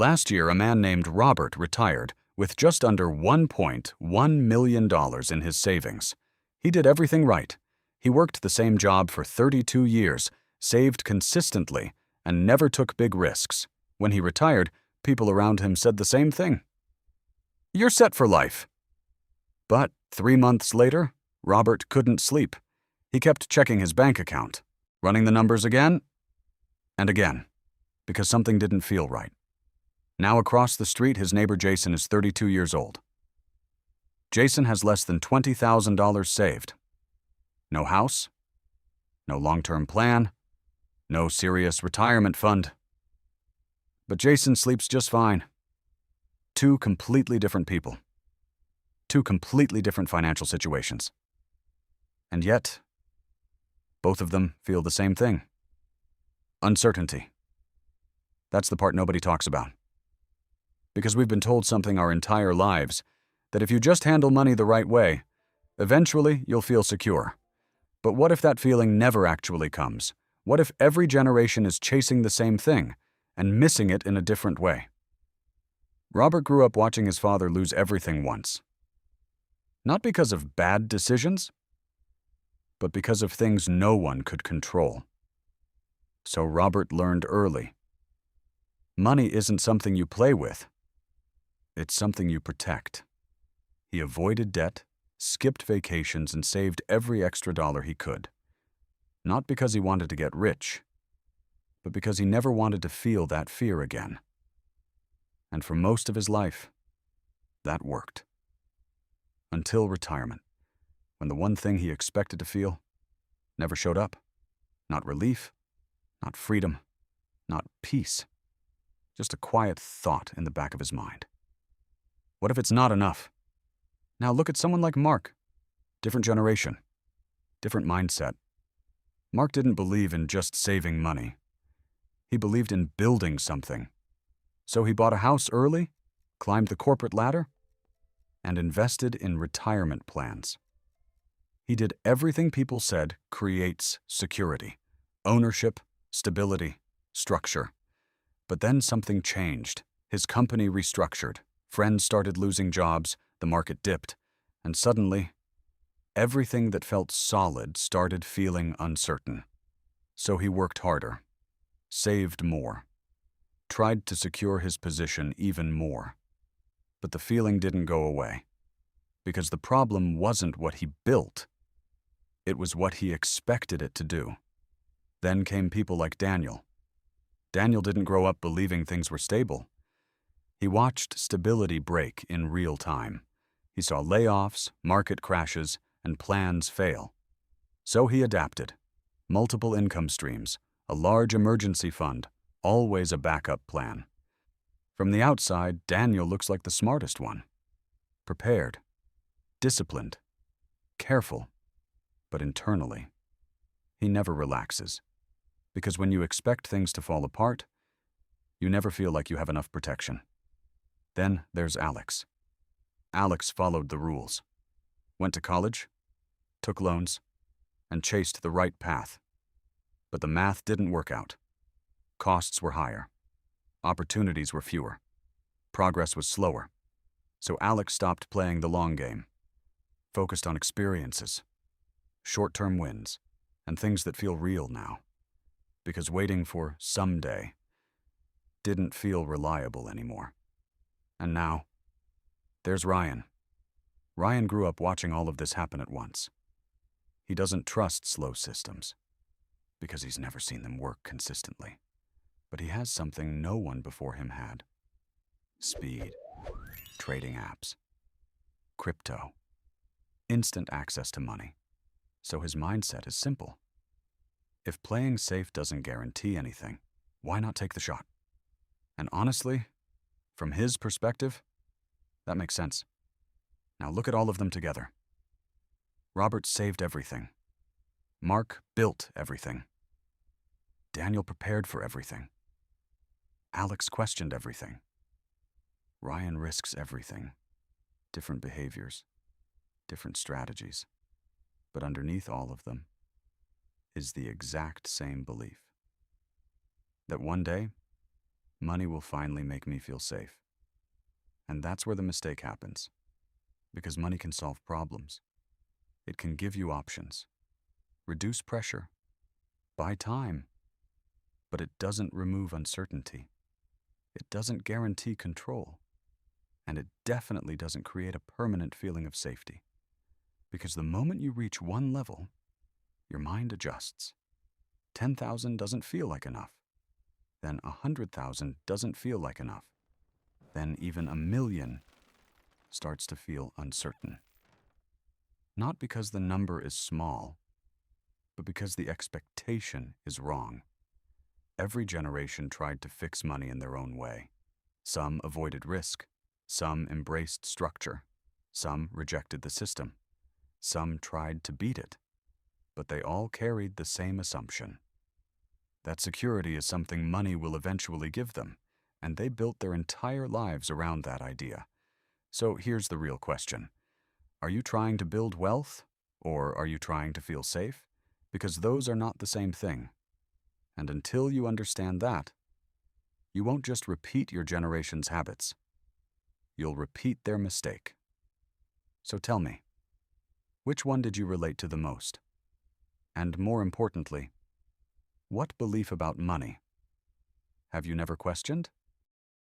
Last year, a man named Robert retired with just under $1.1 million in his savings. He did everything right. He worked the same job for 32 years, saved consistently, and never took big risks. When he retired, people around him said the same thing. "You're set for life." But 3 months later, Robert couldn't sleep. He kept checking his bank account, running the numbers again and again, because something didn't feel right. Now across the street, his neighbor Jason is 32 years old. Jason has less than $20,000 saved. No house, no long-term plan, no serious retirement fund. But Jason sleeps just fine. Two completely different people. Two completely different financial situations. And yet, both of them feel the same thing. Uncertainty. That's the part nobody talks about. Because we've been told something our entire lives, that if you just handle money the right way, eventually you'll feel secure. But what if that feeling never actually comes? What if every generation is chasing the same thing and missing it in a different way? Robert grew up watching his father lose everything once. Not because of bad decisions, but because of things no one could control. So Robert learned early. Money isn't something you play with. It's something you protect. He avoided debt, skipped vacations, and saved every extra dollar he could. Not because he wanted to get rich, but because he never wanted to feel that fear again. And for most of his life, that worked. Until retirement, when the one thing he expected to feel never showed up. Not relief, not freedom, not peace. Just a quiet thought in the back of his mind. What if it's not enough? Now look at someone like Mark. Different generation, different mindset. Mark didn't believe in just saving money. He believed in building something. So he bought a house early, climbed the corporate ladder, and invested in retirement plans. He did everything people said creates security, ownership, stability, structure. But then something changed. His company restructured. Friends started losing jobs, the market dipped, and suddenly, everything that felt solid started feeling uncertain. So he worked harder, saved more, tried to secure his position even more. But the feeling didn't go away, because the problem wasn't what he built. It was what he expected it to do. Then came people like Daniel. Daniel didn't grow up believing things were stable. He watched stability break in real time. He saw layoffs, market crashes, and plans fail. So he adapted. Multiple income streams, a large emergency fund, always a backup plan. From the outside, Daniel looks like the smartest one. Prepared, disciplined, careful, but internally, he never relaxes. Because when you expect things to fall apart, you never feel like you have enough protection. Then there's Alex. Alex followed the rules. Went to college, took loans, and chased the right path. But the math didn't work out. Costs were higher. Opportunities were fewer. Progress was slower. So Alex stopped playing the long game, focused on experiences, short-term wins, and things that feel real now. Because waiting for someday didn't feel reliable anymore. And now, there's Ryan. Ryan grew up watching all of this happen at once. He doesn't trust slow systems, because he's never seen them work consistently. But he has something no one before him had. Speed, trading apps, crypto, instant access to money. So his mindset is simple. If playing safe doesn't guarantee anything, why not take the shot? And honestly, from his perspective, that makes sense. Now look at all of them together. Robert saved everything. Mark built everything. Daniel prepared for everything. Alex questioned everything. Ryan risks everything. Different behaviors, different strategies. But underneath all of them is the exact same belief. That one day, Money will finally make me feel safe. And that's where the mistake happens. Because money can solve problems. It can give you options, reduce pressure, buy time. But it doesn't remove uncertainty. It doesn't guarantee control. And it definitely doesn't create a permanent feeling of safety. Because the moment you reach one level, your mind adjusts. 10,000 doesn't feel like enough. Then 100,000 doesn't feel like enough. Then even 1,000,000 starts to feel uncertain. Not because the number is small, but because the expectation is wrong. Every generation tried to fix money in their own way. Some avoided risk. Some embraced structure. Some rejected the system. Some tried to beat it. But they all carried the same assumption. That security is something money will eventually give them, and they built their entire lives around that idea. So here's the real question. Are you trying to build wealth, or are you trying to feel safe? Because those are not the same thing. And until you understand that, you won't just repeat your generation's habits. You'll repeat their mistake. So tell me, which one did you relate to the most? And more importantly, what belief about money have you never questioned?